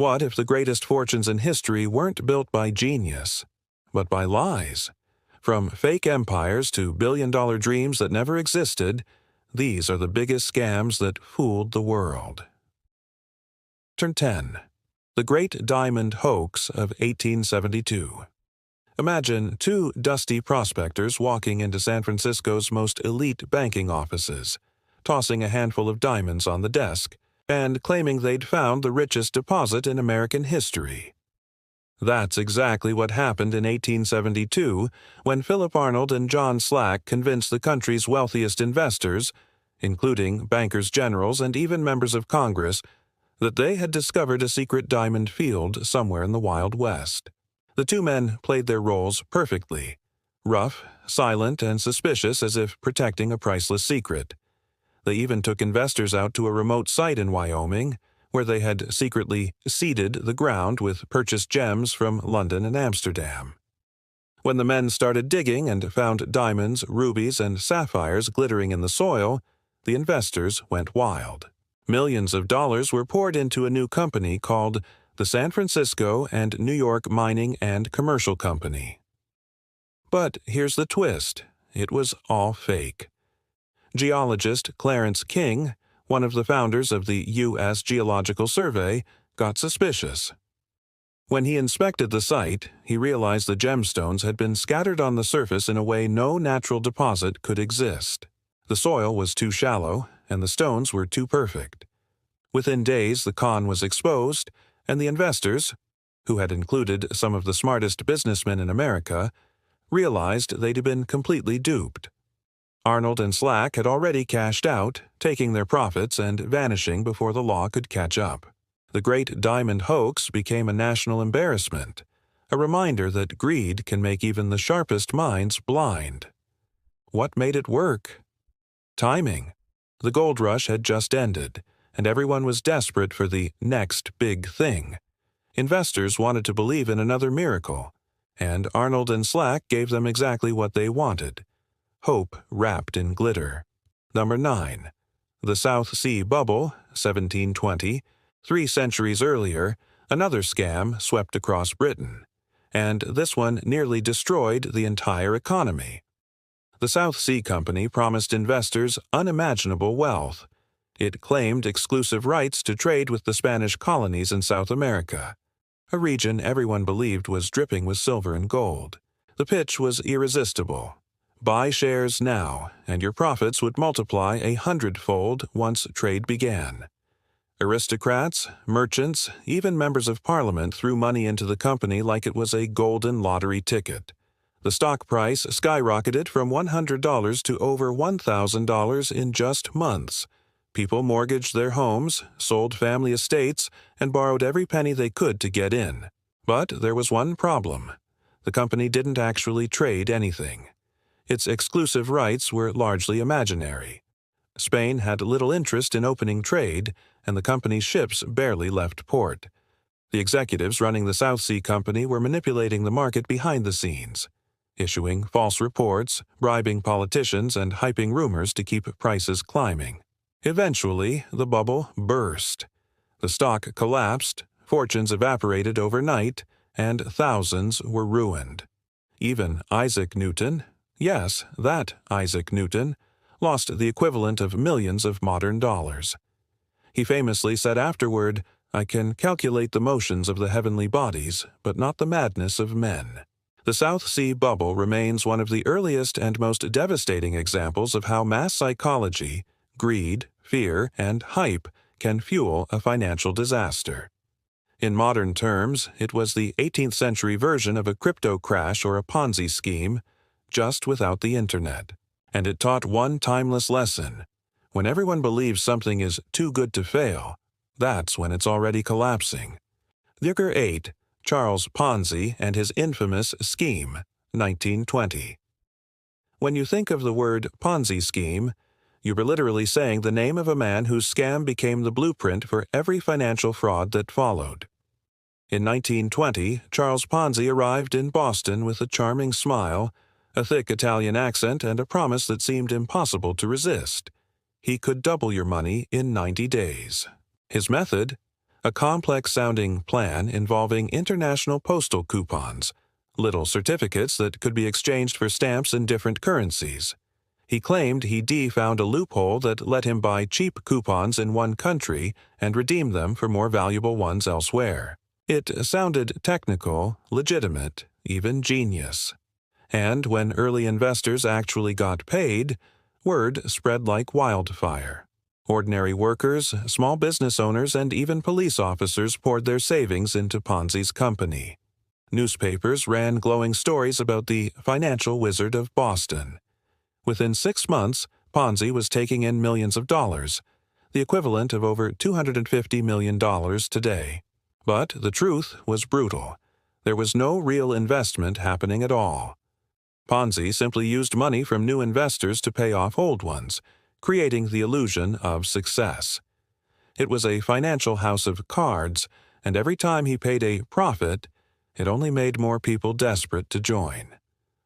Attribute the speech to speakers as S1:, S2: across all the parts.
S1: What if the greatest fortunes in history weren't built by genius, but by lies? From fake empires to billion-dollar dreams that never existed, these are the biggest scams that fooled the world. Turn 10. The Great Diamond Hoax of 1872. Imagine two dusty prospectors walking into San Francisco's most elite banking offices, tossing a handful of diamonds on the desk, and claiming they'd found the richest deposit in American history. That's exactly what happened in 1872 when Philip Arnold and John Slack convinced the country's wealthiest investors, including bankers generals and even members of Congress, that they had discovered a secret diamond field somewhere in the Wild West. The two men played their roles perfectly, rough, silent, and suspicious as if protecting a priceless secret. They even took investors out to a remote site in Wyoming, where they had secretly seeded the ground with purchased gems from London and Amsterdam. When the men started digging and found diamonds, rubies, and sapphires glittering in the soil, the investors went wild. Millions of dollars were poured into a new company called the San Francisco and New York Mining and Commercial Company. But here's the twist. It was all fake. Geologist Clarence King, one of the founders of the U.S. Geological Survey, got suspicious. When he inspected the site, he realized the gemstones had been scattered on the surface in a way no natural deposit could exist. The soil was too shallow, and the stones were too perfect. Within days, the con was exposed, and the investors, who had included some of the smartest businessmen in America, realized they'd been completely duped. Arnold and Slack had already cashed out, taking their profits and vanishing before the law could catch up. The Great Diamond Hoax became a national embarrassment, a reminder that greed can make even the sharpest minds blind. What made it work? Timing. The gold rush had just ended, and everyone was desperate for the next big thing. Investors wanted to believe in another miracle, and Arnold and Slack gave them exactly what they wanted. Hope wrapped in glitter. Number 9. The South Sea Bubble, 1720. 3 centuries earlier, another scam swept across Britain, and this one nearly destroyed the entire economy. The South Sea Company promised investors unimaginable wealth. It claimed exclusive rights to trade with the Spanish colonies in South America, a region everyone believed was dripping with silver and gold. The pitch was irresistible. Buy shares now, and your profits would multiply 100-fold once trade began. Aristocrats, merchants, even members of Parliament threw money into the company like it was a golden lottery ticket. The stock price skyrocketed from $100 to over $1,000 in just months. People mortgaged their homes, sold family estates, and borrowed every penny they could to get in. But there was one problem. The company didn't actually trade anything. Its exclusive rights were largely imaginary. Spain had little interest in opening trade, and the company's ships barely left port. The executives running the South Sea Company were manipulating the market behind the scenes, issuing false reports, bribing politicians, and hyping rumors to keep prices climbing. Eventually, the bubble burst. The stock collapsed, fortunes evaporated overnight, and thousands were ruined. Even Isaac Newton, yes, that Isaac Newton, lost the equivalent of millions of modern dollars. He famously said afterward, "I can calculate the motions of the heavenly bodies, but not the madness of men." The South Sea Bubble remains one of the earliest and most devastating examples of how mass psychology, greed, fear, and hype can fuel a financial disaster. In modern terms, it was the 18th century version of a crypto crash or a Ponzi scheme, just without the internet. And it taught one timeless lesson. When everyone believes something is too good to fail, that's when it's already collapsing. Figure 8. Charles Ponzi and his infamous scheme, 1920. When you think of the word Ponzi scheme, you were literally saying the name of a man whose scam became the blueprint for every financial fraud that followed. In 1920, Charles Ponzi arrived in Boston with a charming smile, a thick Italian accent, and a promise that seemed impossible to resist. He could double your money in 90 days. His method? a complex-sounding plan involving international postal coupons, little certificates that could be exchanged for stamps in different currencies. He claimed he found a loophole that let him buy cheap coupons in one country and redeem them for more valuable ones elsewhere. It sounded technical, legitimate, even genius. And when early investors actually got paid, word spread like wildfire. Ordinary workers, small business owners, and even police officers poured their savings into Ponzi's company. Newspapers ran glowing stories about the financial wizard of Boston. Within 6 months, Ponzi was taking in millions of dollars, the equivalent of over $250 million today. But the truth was brutal. There was no real investment happening at all. Ponzi simply used money from new investors to pay off old ones, creating the illusion of success. It was a financial house of cards, and every time he paid a profit, it only made more people desperate to join.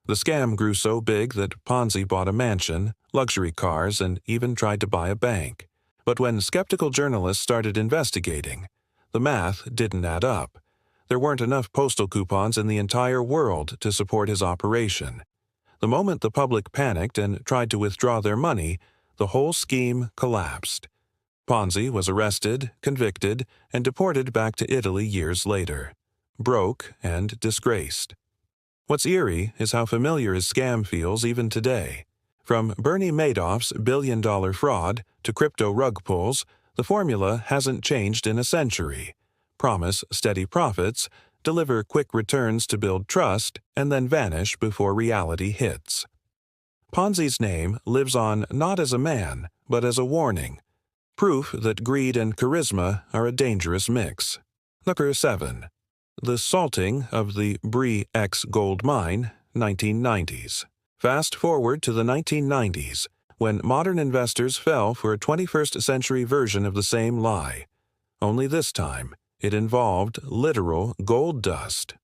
S1: The scam grew so big that Ponzi bought a mansion, luxury cars, and even tried to buy a bank. But when skeptical journalists started investigating, the math didn't add up. There weren't enough postal coupons in the entire world to support his operation. The moment the public panicked and tried to withdraw their money, the whole scheme collapsed. Ponzi was arrested, convicted, and deported back to Italy years later, broke and disgraced. What's eerie is how familiar his scam feels even today. From Bernie Madoff's billion-dollar fraud to crypto rug pulls, the formula hasn't changed in a century. Promise steady profits, deliver quick returns to build trust, and then vanish before reality hits. Ponzi's name lives on not as a man, but as a warning. Proof that greed and charisma are a dangerous mix. Number 7. The Salting of the Brilliance Gold Mine, 1990s. Fast forward to the 1990s, when modern investors fell for a 21st century version of the same lie. Only this time, it involved literal gold dust.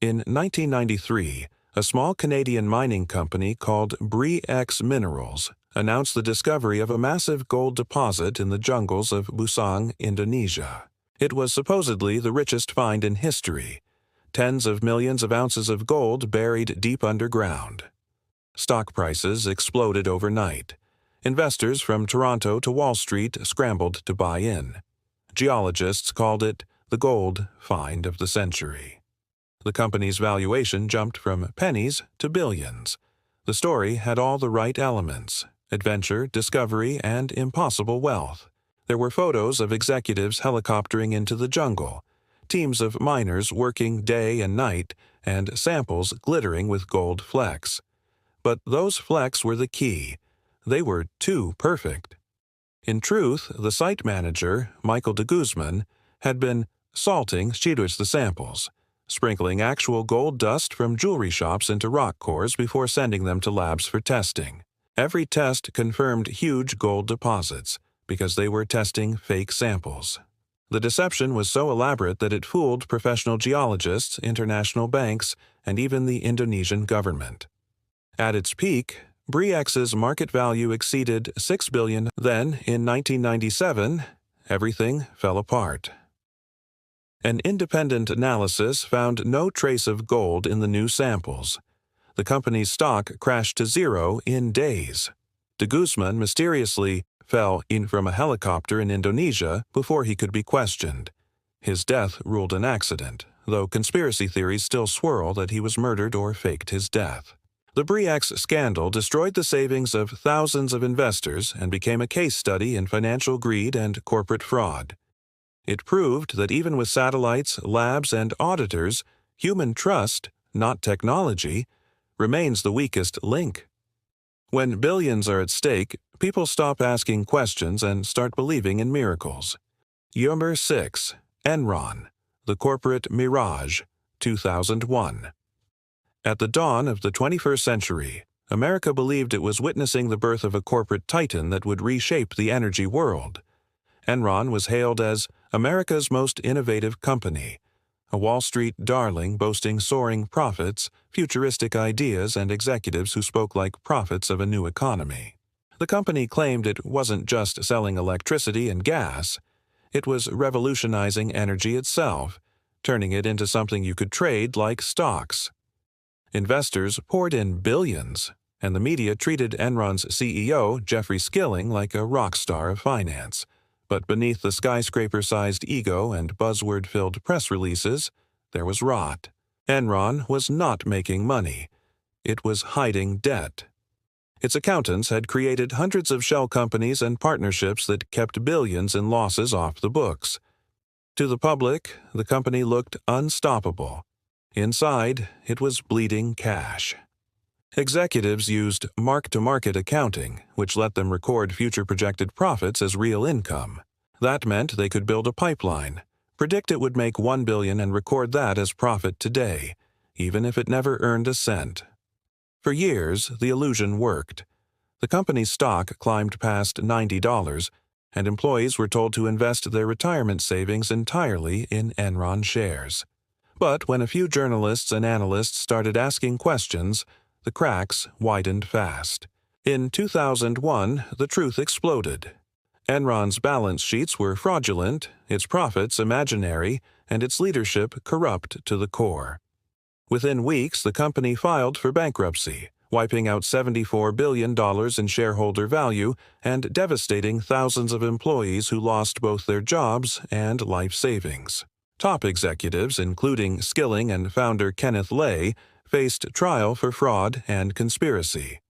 S1: In 1993, a small Canadian mining company called Brilliance Minerals announced the discovery of a massive gold deposit in the jungles of Busan, Indonesia. It was supposedly the richest find in history, tens of millions of ounces of gold buried deep underground. Stock prices exploded overnight. Investors from Toronto to Wall Street scrambled to buy in. Geologists called it the gold find of the century. The company's valuation jumped from pennies to billions. The story had all the right elements: adventure, discovery, and impossible wealth. There were photos of executives helicoptering into the jungle, teams of miners working day and night, and samples glittering with gold flecks. But those flecks were the key. They were too perfect. In truth, the site manager, Michael de Guzman, had been salting the samples, sprinkling actual gold dust from jewelry shops into rock cores before sending them to labs for testing. Every test confirmed huge gold deposits, because they were testing fake samples. The deception was so elaborate that it fooled professional geologists, international banks, and even the Indonesian government. At its peak, Brilliance's market value exceeded $6 billion. Then, in 1997, everything fell apart. An independent analysis found no trace of gold in the new samples. The company's stock crashed to zero in days. De Guzman mysteriously fell in from a helicopter in Indonesia before he could be questioned. His death ruled an accident, though conspiracy theories still swirl that he was murdered or faked his death. The Brilliance scandal destroyed the savings of thousands of investors and became a case study in financial greed and corporate fraud. It proved that even with satellites, labs, and auditors, human trust, not technology, remains the weakest link. When billions are at stake, people stop asking questions and start believing in miracles. Number 6. Enron, the Corporate Mirage, 2001. At the dawn of the 21st century, America believed it was witnessing the birth of a corporate titan that would reshape the energy world. Enron was hailed as America's most innovative company, a Wall Street darling boasting soaring profits, futuristic ideas, and executives who spoke like prophets of a new economy. The company claimed it wasn't just selling electricity and gas. It was revolutionizing energy itself, turning it into something you could trade like stocks. Investors poured in billions, and the media treated Enron's CEO, Jeffrey Skilling, like a rock star of finance. But beneath the skyscraper-sized ego and buzzword-filled press releases, there was rot. Enron was not making money. It was hiding debt. Its accountants had created hundreds of shell companies and partnerships that kept billions in losses off the books. To the public, the company looked unstoppable. Inside, it was bleeding cash. Executives used mark-to-market accounting, which let them record future projected profits as real income. That meant they could build a pipeline, predict it would make $1 billion and record that as profit today, even if it never earned a cent. For years, the illusion worked. The company's stock climbed past $90, and employees were told to invest their retirement savings entirely in Enron shares. But when a few journalists and analysts started asking questions, the cracks widened fast. In 2001, the truth exploded. Enron's balance sheets were fraudulent, its profits imaginary, and its leadership corrupt to the core. Within weeks, the company filed for bankruptcy, wiping out $74 billion in shareholder value and devastating thousands of employees who lost both their jobs and life savings. Top executives, including Skilling and founder Kenneth Lay, faced trial for fraud and conspiracy.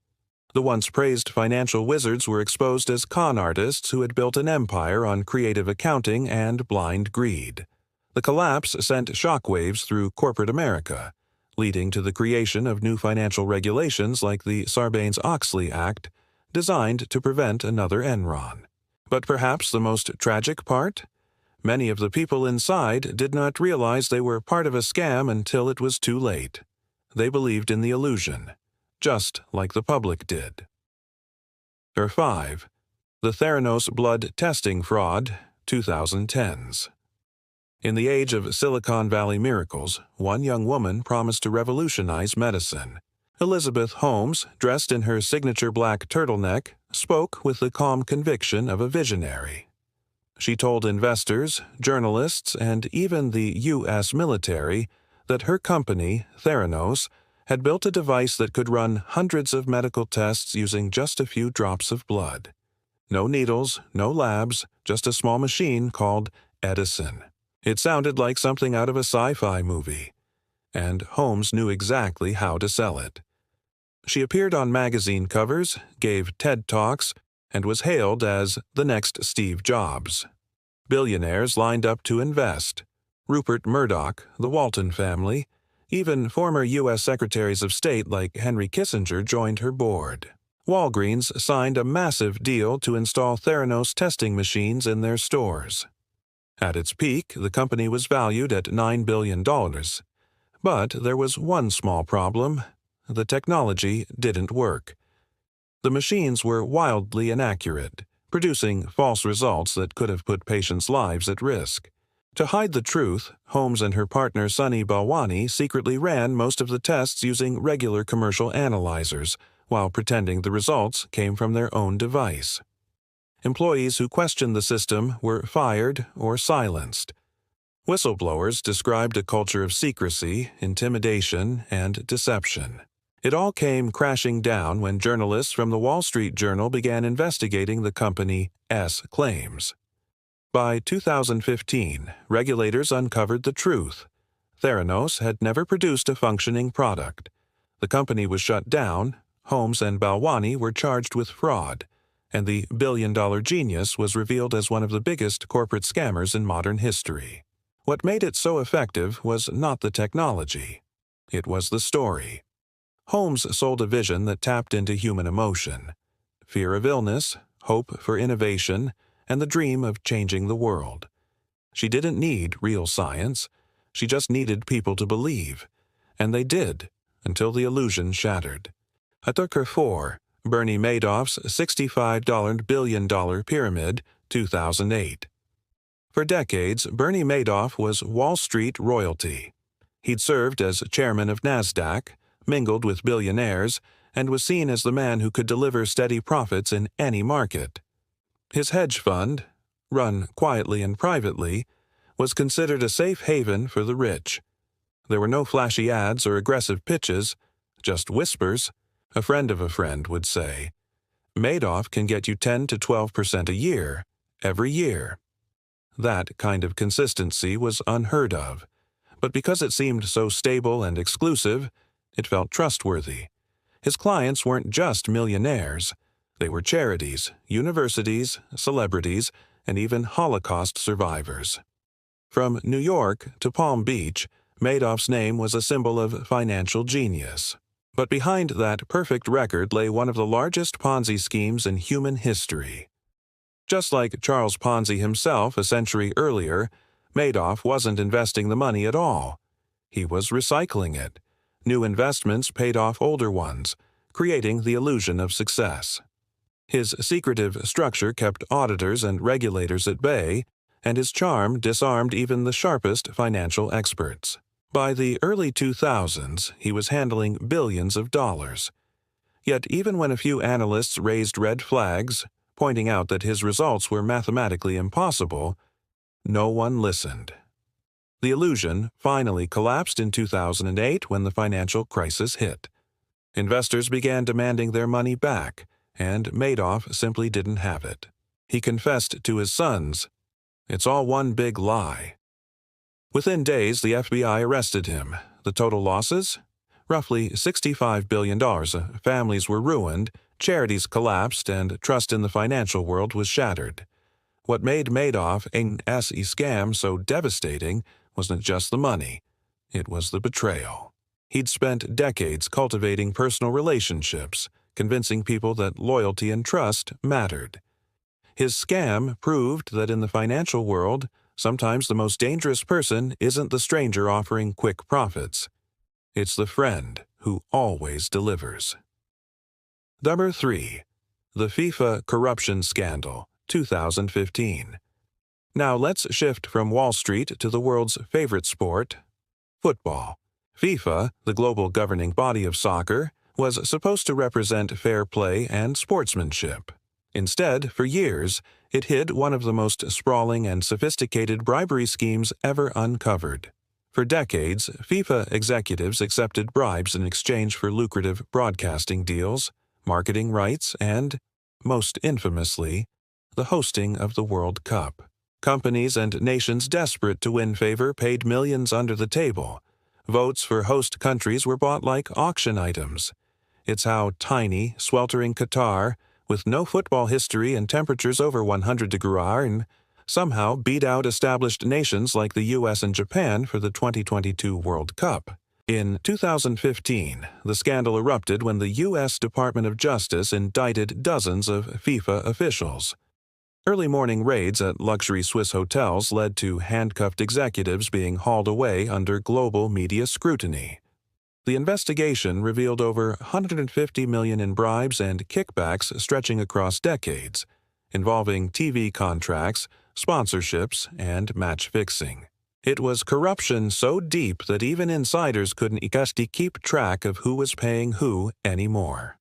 S1: The once praised financial wizards were exposed as con artists who had built an empire on creative accounting and blind greed. The collapse sent shockwaves through corporate America, leading to the creation of new financial regulations like the Sarbanes-Oxley Act, designed to prevent another Enron. But perhaps the most tragic part? Many of the people inside did not realize they were part of a scam until it was too late. They believed in the illusion, just like the public did. Or 5. The Theranos blood testing fraud, 2010s. In the age of Silicon Valley miracles, one young woman promised to revolutionize medicine. Elizabeth Holmes, dressed in her signature black turtleneck, spoke with the calm conviction of a visionary. She told investors, journalists, and even the U.S. military that her company, Theranos, had built a device that could run hundreds of medical tests using just a few drops of blood. No needles, no labs, just a small machine called Edison. It sounded like something out of a sci-fi movie, and Holmes knew exactly how to sell it. She appeared on magazine covers, gave TED Talks, and was hailed as the next Steve Jobs. Billionaires lined up to invest. Rupert Murdoch, the Walton family, even former U.S. Secretaries of State like Henry Kissinger joined her board. Walgreens signed a massive deal to install Theranos testing machines in their stores. At its peak, the company was valued at $9 billion. But there was one small problem. The technology didn't work. The machines were wildly inaccurate, producing false results that could have put patients' lives at risk. To hide the truth, Holmes and her partner Sunny Balwani secretly ran most of the tests using regular commercial analyzers, while pretending the results came from their own device. Employees who questioned the system were fired or silenced. Whistleblowers described a culture of secrecy, intimidation, and deception. It all came crashing down when journalists from the Wall Street Journal began investigating the company's claims. By 2015, regulators uncovered the truth. Theranos had never produced a functioning product. The company was shut down, Holmes and Balwani were charged with fraud, and the billion-dollar genius was revealed as one of the biggest corporate scammers in modern history. What made it so effective was not the technology. It was the story. Holmes sold a vision that tapped into human emotion: fear of illness, hope for innovation, and the dream of changing the world. She didn't need real science. She just needed people to believe. And they did, until the illusion shattered. It took her 4. Bernie Madoff's $65 billion pyramid, 2008. For decades, Bernie Madoff was Wall Street royalty. He'd served as chairman of NASDAQ, mingled with billionaires, and was seen as the man who could deliver steady profits in any market. His hedge fund, run quietly and privately, was considered a safe haven for the rich. There were no flashy ads or aggressive pitches, just whispers. A friend of a friend would say, "Madoff can get you 10 to 12% a year, every year." That kind of consistency was unheard of, but because it seemed so stable and exclusive, it felt trustworthy. His clients weren't just millionaires. They were charities, universities, celebrities, and even Holocaust survivors. From New York to Palm Beach, Madoff's name was a symbol of financial genius. But behind that perfect record lay one of the largest Ponzi schemes in human history. Just like Charles Ponzi himself a century earlier, Madoff wasn't investing the money at all. He was recycling it. New investments paid off older ones, creating the illusion of success. His secretive structure kept auditors and regulators at bay, and his charm disarmed even the sharpest financial experts. By the early 2000s, he was handling billions of dollars. Yet even when a few analysts raised red flags, pointing out that his results were mathematically impossible, no one listened. The illusion finally collapsed in 2008 when the financial crisis hit. Investors began demanding their money back, and Madoff simply didn't have it. He confessed to his sons, "It's all one big lie." Within days, the FBI arrested him. The total losses? Roughly $65 billion. Families were ruined, charities collapsed, and trust in the financial world was shattered. What made Madoff an SE scam so devastating wasn't just the money. It was the betrayal. He'd spent decades cultivating personal relationships, convincing people that loyalty and trust mattered. His scam proved that in the financial world, sometimes the most dangerous person isn't the stranger offering quick profits. It's the friend who always delivers. Number 3. The FIFA Corruption Scandal, 2015. Now let's shift from Wall Street to the world's favorite sport, football. FIFA, the global governing body of soccer, was supposed to represent fair play and sportsmanship. Instead, for years, it hid one of the most sprawling and sophisticated bribery schemes ever uncovered. For decades, FIFA executives accepted bribes in exchange for lucrative broadcasting deals, marketing rights, and, most infamously, the hosting of the World Cup. Companies and nations desperate to win favor paid millions under the table. Votes for host countries were bought like auction items. It's how tiny, sweltering Qatar, with no football history and temperatures over 100 degrees, somehow beat out established nations like the US and Japan for the 2022 World Cup. In 2015, the scandal erupted when the US Department of Justice indicted dozens of FIFA officials. Early morning raids at luxury Swiss hotels led to handcuffed executives being hauled away under global media scrutiny. The investigation revealed over $150 million in bribes and kickbacks stretching across decades, involving TV contracts, sponsorships, and match fixing. It was corruption so deep that even insiders couldn't keep track of who was paying who anymore.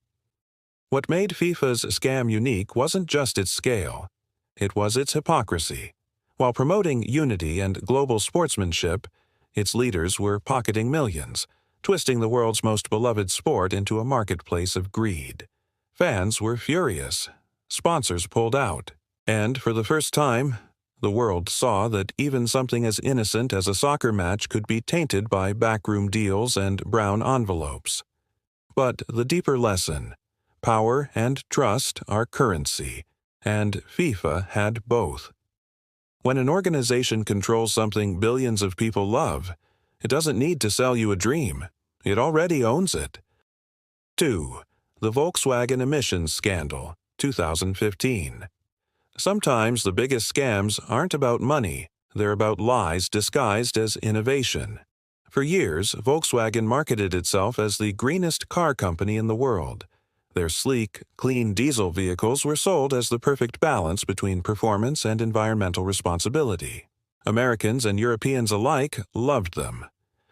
S1: What made FIFA's scam unique wasn't just its scale. It was its hypocrisy. While promoting unity and global sportsmanship, its leaders were pocketing millions, twisting the world's most beloved sport into a marketplace of greed. Fans were furious. Sponsors pulled out. And for the first time, the world saw that even something as innocent as a soccer match could be tainted by backroom deals and brown envelopes. But the deeper lesson: power and trust are currency, and FIFA had both. When an organization controls something billions of people love, it doesn't need to sell you a dream. It already owns it. 2. The Volkswagen emissions scandal, 2015. Sometimes the biggest scams aren't about money, they're about lies disguised as innovation. For years, Volkswagen marketed itself as the greenest car company in the world. Their sleek, clean diesel vehicles were sold as the perfect balance between performance and environmental responsibility. Americans and Europeans alike loved them.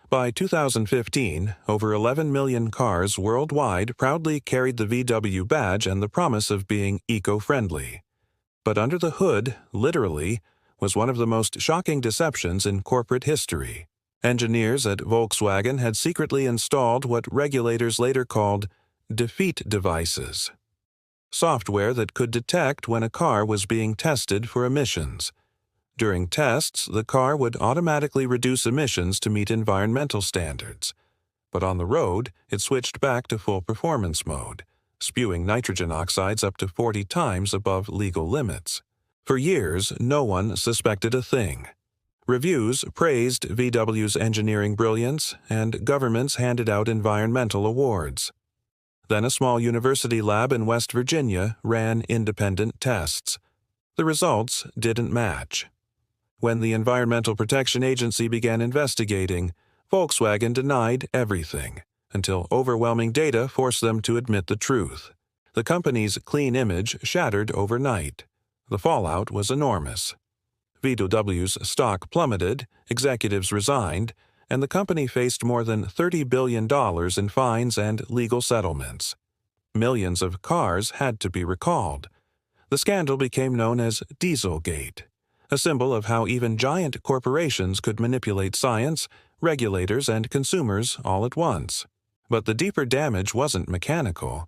S1: By 2015, over 11 million cars worldwide proudly carried the VW badge and the promise of being eco-friendly. But under the hood, literally, was one of the most shocking deceptions in corporate history. Engineers at Volkswagen had secretly installed what regulators later called defeat devices, software that could detect when a car was being tested for emissions. During tests, the car would automatically reduce emissions to meet environmental standards. But on the road, it switched back to full performance mode, spewing nitrogen oxides up to 40 times above legal limits. For years, no one suspected a thing. Reviews praised VW's engineering brilliance, and governments handed out environmental awards. Then a small university lab in West Virginia ran independent tests. The results didn't match. When the Environmental Protection Agency began investigating, Volkswagen denied everything, until overwhelming data forced them to admit the truth. The company's clean image shattered overnight. The fallout was enormous. VW's stock plummeted, executives resigned, and the company faced more than $30 billion in fines and legal settlements. Millions of cars had to be recalled. The scandal became known as Dieselgate, a symbol of how even giant corporations could manipulate science, regulators, and consumers all at once. But the deeper damage wasn't mechanical.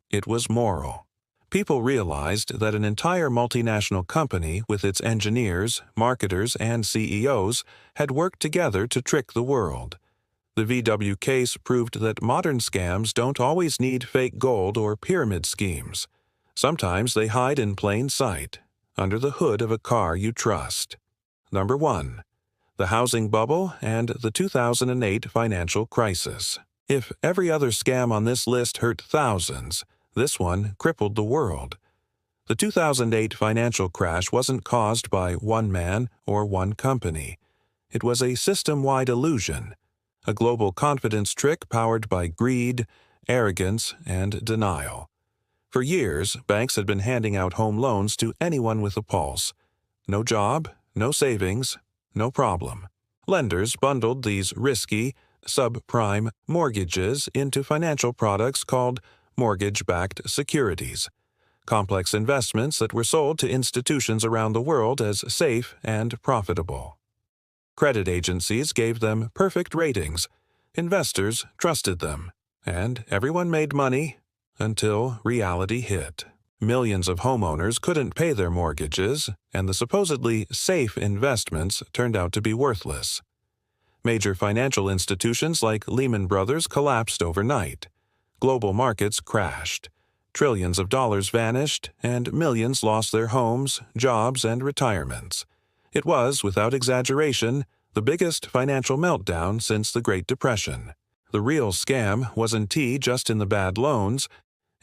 S1: It was moral. People realized that an entire multinational company with its engineers, marketers, and CEOs had worked together to trick the world. The VW case proved that modern scams don't always need fake gold or pyramid schemes. Sometimes they hide in plain sight, under the hood of a car you trust. Number 1. The housing bubble and the 2008 financial crisis. If every other scam on this list hurt thousands, this one crippled the world. The 2008 financial crash wasn't caused by one man or one company. It was a system-wide illusion, a global confidence trick powered by greed, arrogance, and denial. For years, banks had been handing out home loans to anyone with a pulse. No job, no savings, no problem. Lenders bundled these risky, subprime mortgages into financial products called mortgage-backed securities, complex investments that were sold to institutions around the world as safe and profitable. Credit agencies gave them perfect ratings, investors trusted them, and everyone made money until reality hit. Millions of homeowners couldn't pay their mortgages, and the supposedly safe investments turned out to be worthless. Major financial institutions like Lehman Brothers collapsed overnight. Global markets crashed. Trillions of dollars vanished, and millions lost their homes, jobs, and retirements. It was, without exaggeration, the biggest financial meltdown since the Great Depression. The real scam wasn't just in the bad loans,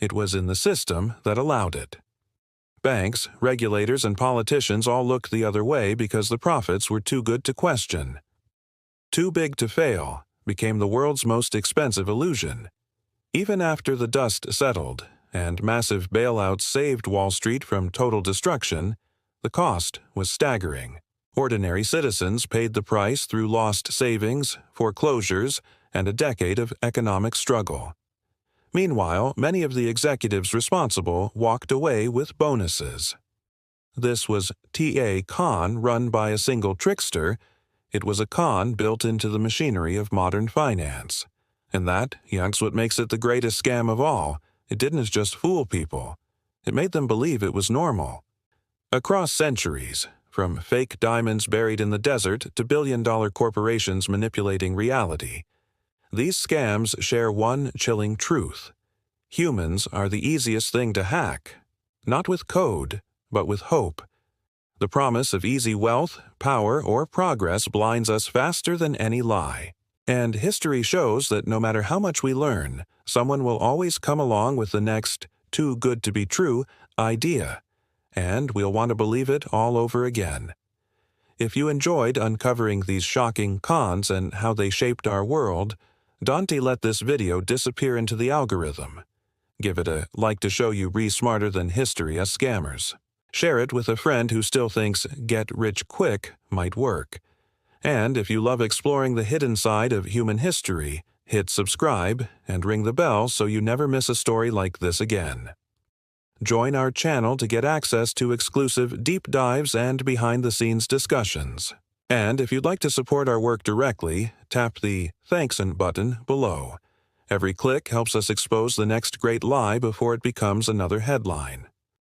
S1: it was in the system that allowed it. Banks, regulators, and politicians all looked the other way because the profits were too good to question. Too big to fail became the world's most expensive illusion. Even after the dust settled and massive bailouts saved Wall Street from total destruction, the cost was staggering. Ordinary citizens paid the price through lost savings, foreclosures, and a decade of economic struggle. Meanwhile, many of the executives responsible walked away with bonuses. This was TA con run by a single trickster. It was a con built into the machinery of modern finance. And that, young's what makes it the greatest scam of all. It didn't just fool people. It made them believe it was normal. Across centuries, from fake diamonds buried in the desert to billion-dollar corporations manipulating reality, these scams share one chilling truth. Humans are the easiest thing to hack, not with code, but with hope. The promise of easy wealth, power, or progress blinds us faster than any lie. And history shows that no matter how much we learn, someone will always come along with the next too good to be true idea, and we'll want to believe it all over again. If you enjoyed uncovering these shocking cons and how they shaped our world, don't let this video disappear into the algorithm. Give it a like to show you smarter than history as scammers. Share it with a friend who still thinks get rich quick might work. And if you love exploring the hidden side of human history, hit subscribe and ring the bell so you never miss a story like this again. join our channel to get access to exclusive deep dives and behind-the-scenes discussions. And if you'd like to support our work directly, tap the Thanks button below. Every click helps us expose the next great lie before it becomes another headline.